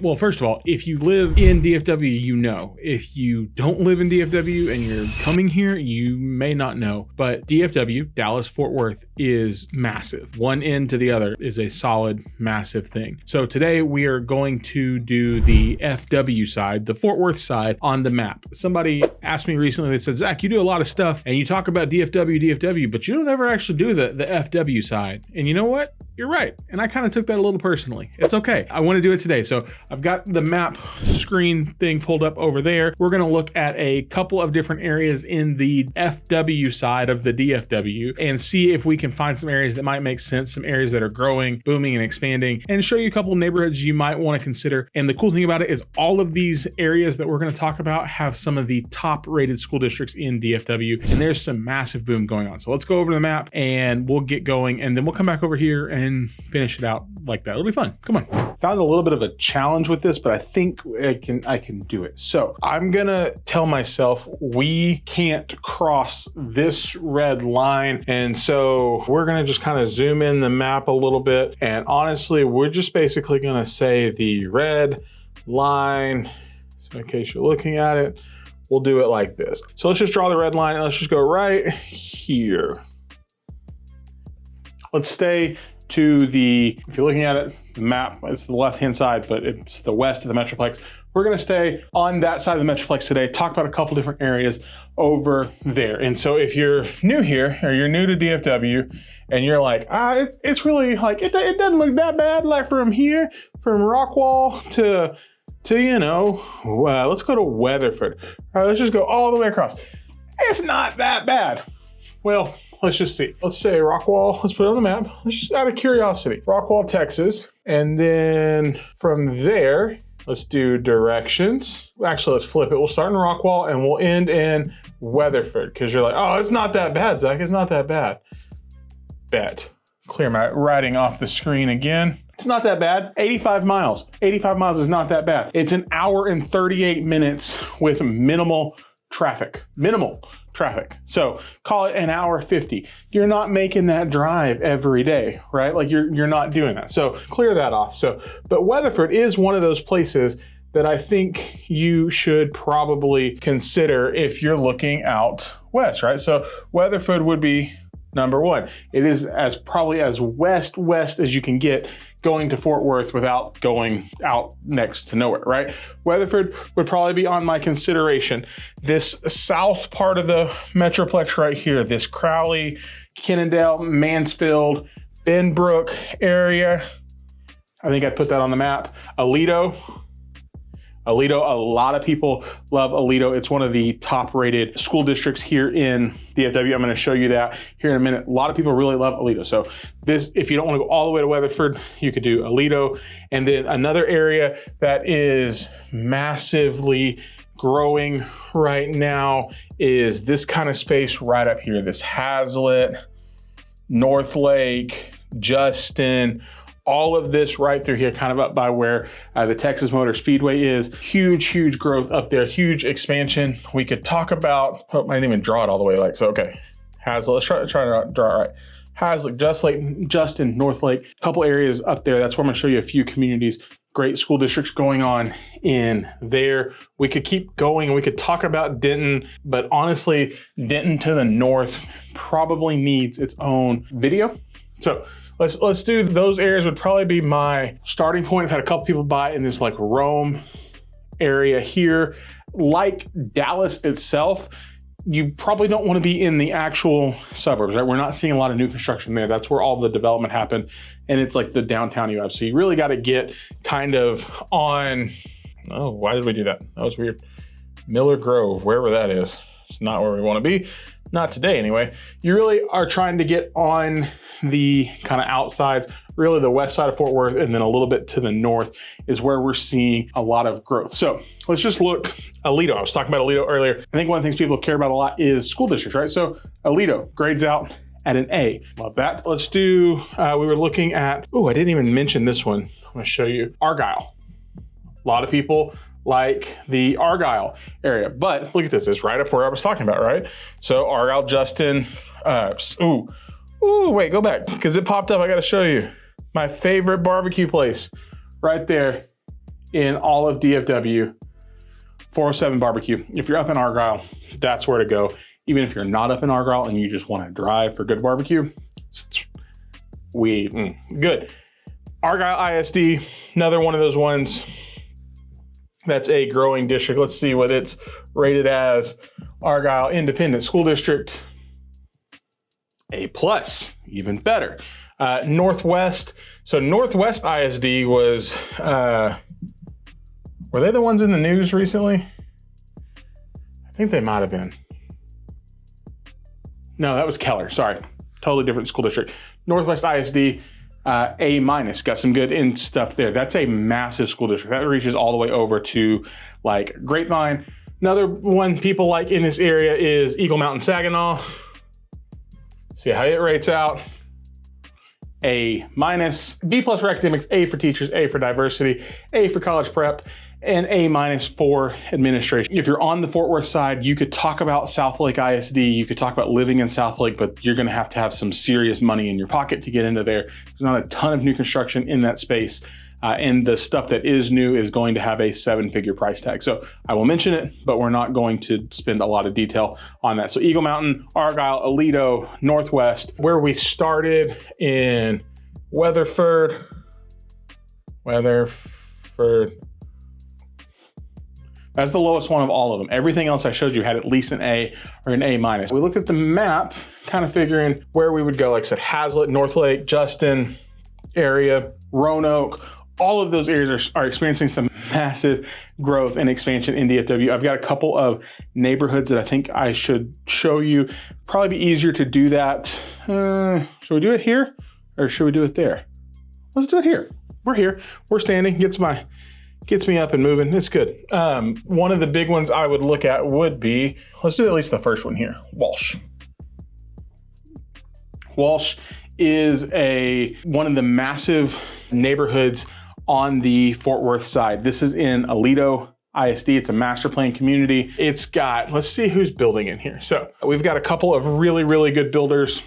Well, first of all, if you live in DFW, you know. If you don't live in DFW and you're coming here, you may not know. But DFW, Dallas, Fort Worth, is massive. One end to the other is a solid, massive thing. So today we are going to do the FW side, the Fort Worth side on the map. Somebody asked me recently, they said, Zach, you do a lot of stuff and you talk about DFW, but you don't ever actually do the FW side. And you know what? You're right. And I kind of took that a little personally. It's okay. I want to do it today. So I've got the map screen thing pulled up over there. We're going to look at a couple of different areas in the FW side of the DFW and see if we can find some areas that might make sense, some areas that are growing, booming, and expanding, and show you a couple of neighborhoods you might want to consider. And the cool thing about it is all of these areas that we're going to talk about have some of the top rated school districts in DFW, and there's some massive boom going on. So let's go over the map and we'll get going, and then we'll come back over here and finish it out like that. It'll be fun. Come on. Found a little bit of a challenge with this, but I think I can do it. So I'm gonna tell myself we can't cross this red line, and so we're gonna just kind of zoom in the map a little bit, and honestly we're just basically gonna say the red line. So in case you're looking at it, we'll do it like this. So let's just draw the red line and let's just go right here. Let's stay to the, if you're looking at it, the map, it's the left-hand side, but it's the west of the Metroplex. We're gonna stay on that side of the Metroplex today, talk about a couple different areas over there. And so if you're new here, or you're new to DFW, and you're like, it's really like, it doesn't look that bad, like from here, from Rockwall to you know, let's go to Weatherford. All right, let's just go all the way across. It's not that bad. Well, let's just see. Let's say Rockwall, let's put it on the map. Let's just out of curiosity, Rockwall, Texas. And then from there, let's do directions. Actually, let's flip it. We'll start in Rockwall and we'll end in Weatherford, because you're like, oh, it's not that bad, Zach. It's not that bad. Bet. Clear my writing off the screen again. It's not that bad. 85 miles. 85 miles is not that bad. It's an hour and 38 minutes with minimal traffic. Minimal traffic. So call it an hour 50. You're not making that drive every day, right? Like you're not doing that. So clear that off. So, but Weatherford is one of those places that I think you should probably consider if you're looking out west, right? So Weatherford would be number one. It is as probably as west as you can get going to Fort Worth without going out next to nowhere, right? Weatherford would probably be on my consideration. This south part of the Metroplex right here, this Crowley, Kennedale, Mansfield, Benbrook area, I think I'd put that on the map. Aledo, a lot of people love Aledo. It's one of the top rated school districts here in DFW. I'm gonna show you that here in a minute. A lot of people really love Aledo. So this, if you don't wanna go all the way to Weatherford, you could do Aledo. And then another area that is massively growing right now is this kind of space right up here. This Hazlitt, North Lake, Justin, all of this right through here, kind of up by where the Texas Motor Speedway is. Huge growth up there, huge expansion. We could talk about, I didn't even draw it all the way like, so okay. Hazlitt, let's try to draw it right. Hazlitt, Justin, North Lake, a couple areas up there. That's where I'm gonna show you a few communities, great school districts going on in there. We could keep going and we could talk about Denton, but honestly, Denton to the north probably needs its own video. So let's do those areas. Would probably be my starting point. I've had a couple people buy in this like Rome area here. Like Dallas itself, you probably don't want to be in the actual suburbs, right? We're not seeing a lot of new construction there. That's where all the development happened. And it's like the downtown you have. So you really got to get kind of on, oh, why did we do that? That was weird. Miller Grove, wherever that is. It's not where we want to be. Not today anyway. You really are trying to get on the kind of outsides, really the west side of Fort Worth, and then a little bit to the north is where we're seeing a lot of growth. So let's just look Aledo. I was talking about Aledo earlier. I think one of the things people care about a lot is school districts, right? So Aledo grades out at an A. Love that. Let's do, we were looking at, oh, I didn't even mention this one. I'm gonna show you Argyle. A lot of people like the Argyle area, but look at this, it's right up where I was talking about, right? So Argyle, Justin, wait, go back, because it popped up, I gotta show you. My favorite barbecue place right there in all of DFW, 407 barbecue. If you're up in Argyle, that's where to go. Even if you're not up in Argyle and you just want to drive for good barbecue, good. Argyle ISD, another one of those ones that's a growing district. Let's see what it's rated as. Argyle Independent School District, A+, even better. Northwest, so Northwest ISD was, were they the ones in the news recently? I think they might have been. No, that was Keller, sorry. Totally different school district. Northwest ISD, A-, got some good stuff there. That's a massive school district. That reaches all the way over to like Grapevine. Another one people like in this area is Eagle Mountain, Saginaw. See how it rates out. A-, B+ for academics, A for teachers, A for diversity, A for college prep, and A- for administration. If you're on the Fort Worth side, you could talk about Southlake ISD, you could talk about living in Southlake, but you're gonna have to have some serious money in your pocket to get into there. There's not a ton of new construction in that space. And the stuff that is new is going to have a 7-figure price tag. So I will mention it, but we're not going to spend a lot of detail on that. So Eagle Mountain, Argyle, Aledo, Northwest, where we started in Weatherford. That's the lowest one of all of them. Everything else I showed you had at least an A or an A-. We looked at the map, kind of figuring where we would go. Like I said, Hazlitt, Northlake, Justin area, Roanoke, all of those areas are experiencing some massive growth and expansion in DFW. I've got a couple of neighborhoods that I think I should show you. Probably be easier to do that. Should we do it here or should we do it there? Let's do it here. We're here, we're standing, gets me up and moving, it's good. One of the big ones I would look at would be, let's do at least the first one here, Walsh. Walsh is one of the massive neighborhoods on the Fort Worth side. This is in Aledo ISD. It's a master plan community. It's got, let's see who's building in here. So we've got a couple of really, really good builders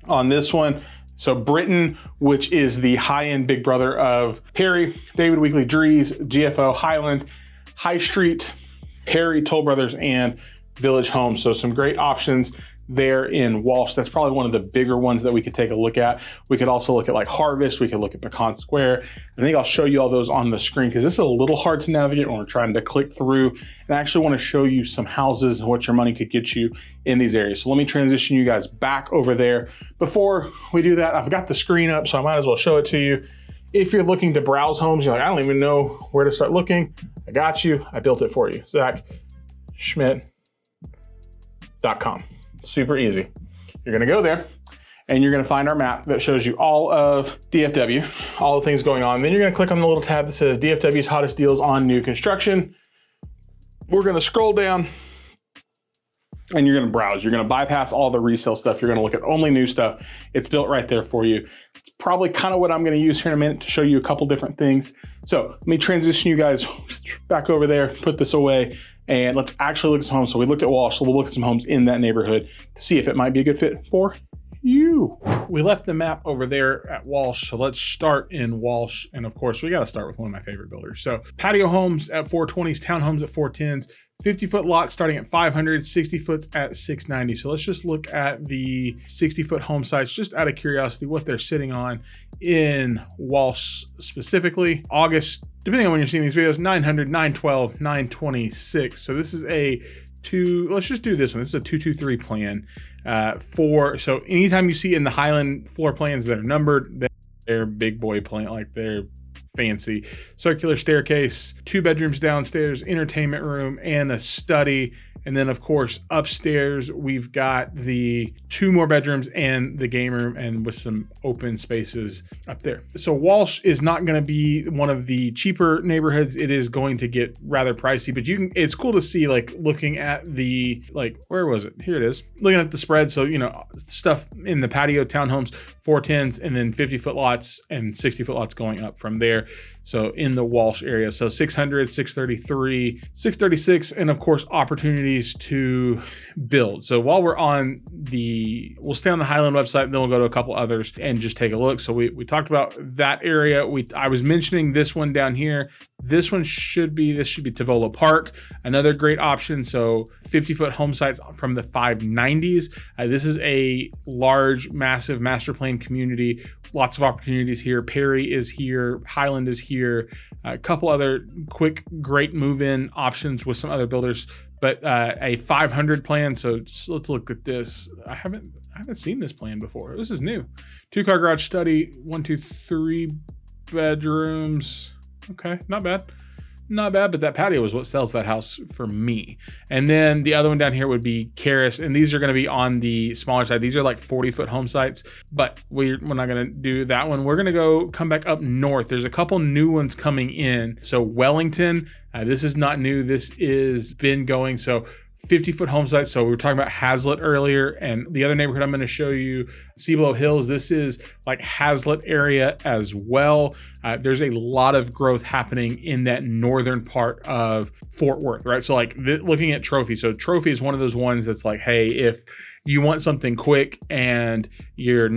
on this one. So Britain, which is the high-end big brother of Perry, David Weekley, Drees, GFO, Highland, High Street, Perry, Toll Brothers, and Village Homes. So some great options there in Walsh. That's probably one of the bigger ones that we could take a look at. We could also look at like Harvest. We could look at Pecan Square. I think I'll show you all those on the screen because this is a little hard to navigate when we're trying to click through. And I actually want to show you some houses and what your money could get you in these areas. So let me transition you guys back over there. Before we do that, I've got the screen up, so I might as well show it to you. If you're looking to browse homes, you're like, I don't even know where to start looking. I got you. I built it for you. Zak Schmidt.com. Super easy. You're gonna go there and you're gonna find our map that shows you all of DFW, all the things going on. Then you're gonna click on the little tab that says DFW's hottest deals on new construction. We're gonna scroll down and you're gonna browse. You're gonna bypass all the resale stuff. You're gonna look at only new stuff. It's built right there for you. It's probably kind of what I'm gonna use here in a minute to show you a couple different things. So let me transition you guys back over there, put this away, and let's actually look at some homes. So we looked at Walsh, so we'll look at some homes in that neighborhood to see if it might be a good fit for you. We left the map over there at Walsh, so let's start in Walsh. And of course, we gotta start with one of my favorite builders. So patio homes at 420s, townhomes at 410s, 50-foot lots starting at 500, 60 foots at 690. So let's just look at the 60-foot home sites, just out of curiosity, what they're sitting on in Walsh specifically. August, depending on when you're seeing these videos, 900, 912, 926. So this is let's just do this one. This is a 223 plan so anytime you see in the Highland floor plans that are numbered, they're big boy plan, like they're fancy. Circular staircase, 2 bedrooms downstairs, entertainment room, and a study. And then of course, upstairs, we've got the 2 more bedrooms and the game room, and with some open spaces up there. So Walsh is not going to be one of the cheaper neighborhoods. It is going to get rather pricey, but it's cool to see, like looking at the, where was it? Here it is. Looking at the spread. So, stuff in the patio townhomes, 410s, and then 50-foot lots and 60-foot lots going up from there. So in the Walsh area. So 600, 633, 636, and of course, opportunities to build. So while we're on we'll stay on the Highland website, and then we'll go to a couple others and just take a look. So we talked about that area. I was mentioning this one down here. This should be Tavolo Park, another great option. So 50-foot home sites from the 590s. This is a large, massive master plan community. Lots of opportunities here. Perry is here. Highland is here. A couple other quick, great move-in options with some other builders. But a 500 plan. So let's look at this. I haven't seen this plan before. This is new. 2-car garage study, 1, 2, 3 bedrooms. Okay, not bad. Not bad, but that patio is what sells that house for me. And then the other one down here would be Karis, and these are going to be on the smaller side. These are like 40-foot home sites, but we're not going to do that one. We're going to come back up north. There's a couple new ones coming in. So Wellington, this is not new. This is been going. So 50-foot home sites. So we were talking about Hazlitt earlier, and the other neighborhood I'm going to show you, Cibolo Hills. This is like Hazlitt area as well. There's a lot of growth happening in that northern part of Fort Worth, right? So like looking at Trophy. So Trophy is one of those ones that's like, hey, if you want something quick and you're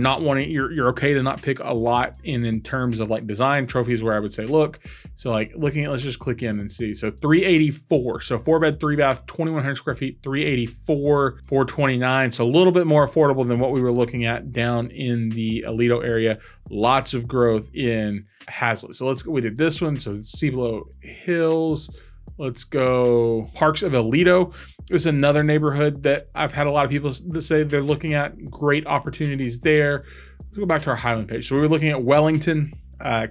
okay to not pick a lot in terms of like design. Trophy is where I would say look. So like looking at, let's just click in and see. So 384, so 4-bed 3-bath, 2,100 square feet, 384, 429. So a little bit more affordable than what we were looking at down in the Aledo area. Lots of growth in Hazlitt. So we did this one. So Cibolo Hills. Let's go Parks of Aledo. There's another neighborhood that I've had a lot of people that say they're looking at great opportunities there. Let's go back to our Highland page. So we were looking at Wellington,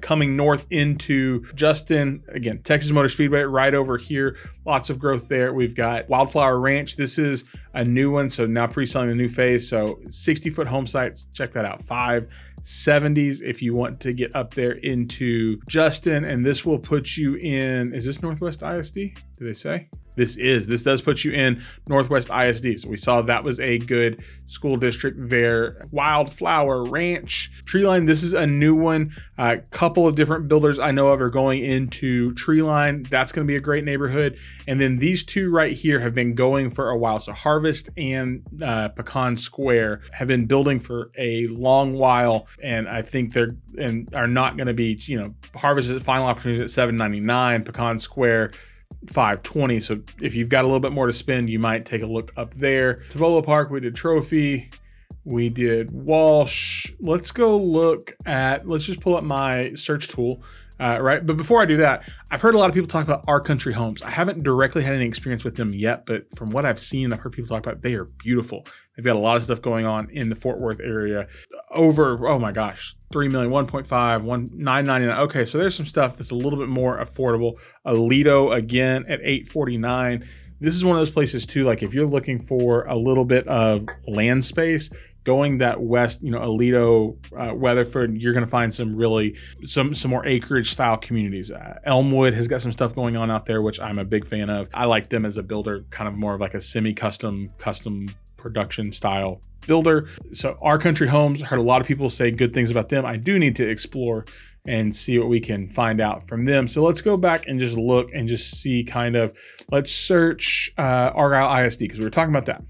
coming north into Justin. Again, Texas Motor Speedway right over here. Lots of growth there. We've got Wildflower Ranch. This is a new one. So now pre-selling the new phase. So 60-foot home sites. Check that out. 570s if you want to get up there into Justin. And this will put you in, is this Northwest ISD? Do they say? This does put you in Northwest ISD. So we saw that was a good school district there. Wildflower Ranch, Treeline. This is a new one. A couple of different builders I know of are going into Treeline. That's going to be a great neighborhood. And then these two right here have been going for a while. So Harvest and Pecan Square have been building for a long while. And I think are not going to be, Harvest is final opportunity at $799, Pecan Square $520. So if you've got a little bit more to spend, you might take a look up there. Tavolo Park, we did Trophy, we did Walsh. Let's just pull up my search tool. Right. But before I do that, I've heard a lot of people talk about Our Country Homes. I haven't directly had any experience with them yet, but from what I've seen, I've heard people talk about, they are beautiful. They've got a lot of stuff going on in the Fort Worth area. Over, oh my gosh, 3 million, 1.5, 999. Okay, so there's some stuff that's a little bit more affordable. Aledo again at $849. This is one of those places too, like if you're looking for a little bit of land space, going that west, Aledo, Weatherford, you're going to find some more acreage style communities. Elmwood has got some stuff going on out there, which I'm a big fan of. I like them as a builder, kind of more of like a custom production style builder. So Our Country Homes, heard a lot of people say good things about them. I do need to explore and see what we can find out from them. So let's go back and just look and just see let's search Argyle ISD, because we were talking about that.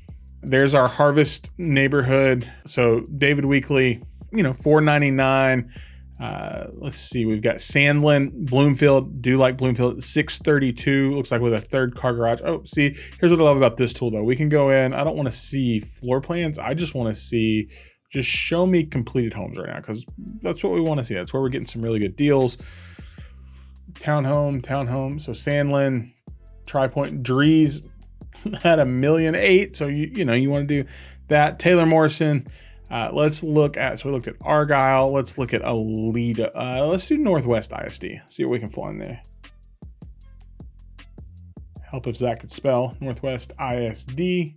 There's our Harvest neighborhood. So David Weekley, $499. Let's see, we've got Sandlin, Bloomfield. Do like Bloomfield, $632. Looks like with a 3rd-car garage. Oh, see, here's what I love about this tool though. We can go in. I don't want to see floor plans. I just want to see, just show me completed homes right now, because that's what we want to see. That's where we're getting some really good deals. Townhome. So Sandlin, Tri-Point, Drees at $1.8 million. So you want to do that. Taylor Morrison. Let's look at, so we looked at Argyle. Let's look at Aledo. Let's do Northwest ISD. See what we can find there. Help if Zach could spell. Northwest ISD.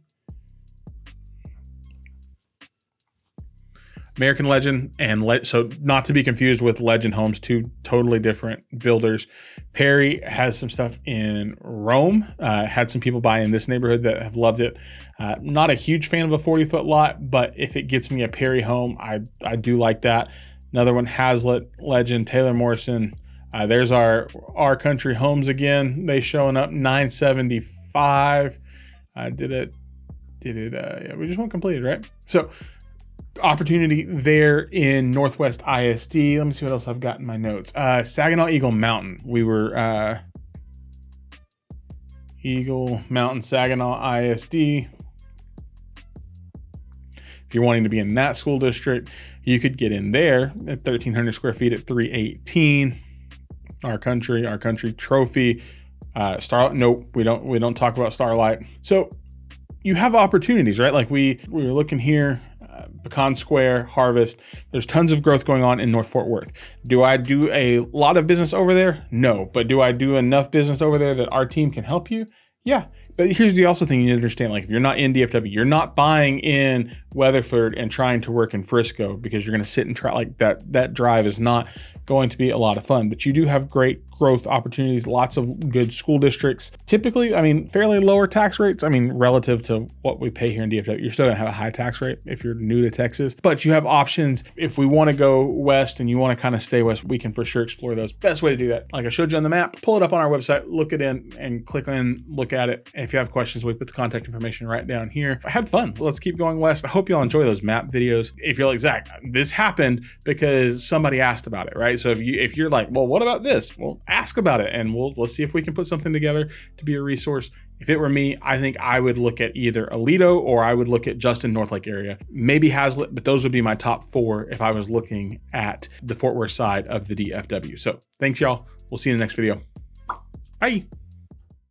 American Legend so not to be confused with Legend Homes, two totally different builders. Perry has some stuff in Rome. Had some people buy in this neighborhood that have loved it. Not a huge fan of a 40-foot lot, but if it gets me a Perry home, I do like that. Another one, Hazlitt, Legend, Taylor Morrison, There's our country homes again. They showing up 975. Yeah, we just went completed, right? So opportunity there in Northwest ISD. Let me see what else I've got in my notes. Saginaw Eagle Mountain. We were Eagle Mountain, Saginaw ISD. If you're wanting to be in that school district, you could get in there at 1,300 square feet at 318. Our country trophy. Starlight. Nope, we don't talk about Starlight. So you have opportunities, right? Like we were looking here. Pecan Square, Harvest. There's tons of growth going on in North Fort Worth. Do I do a lot of business over there? No. But do I do enough business over there that our team can help you? Yeah. But here's the also thing you need to understand. Like if you're not in DFW, you're not buying in Weatherford and trying to work in Frisco because you're going to sit and try like that drive is not going to be a lot of fun. But you do have great growth opportunities, lots of good school districts. Typically, I mean, fairly lower tax rates. I mean, relative to what we pay here in DFW, you're still gonna have a high tax rate if you're new to Texas, but you have options. If we want to go west and you want to kind of stay west, we can for sure explore those. Best way to do that, like I showed you on the map, pull it up on our website, look it in and click in, look at it. And if you have questions, we put the contact information right down here. I had fun. Let's keep going west. I hope y'all enjoy those map videos. If you're like, Zach, this happened because somebody asked about it, right? So if you're like, well, what about this? Well, ask about it and let's see if we can put something together to be a resource. If it were me, I think I would look at either Aledo or I would look at Justin North Lake area, maybe Hazlet, but those would be my top 4 if I was looking at the Fort Worth side of the DFW. So thanks y'all. We'll see you in the next video. Bye.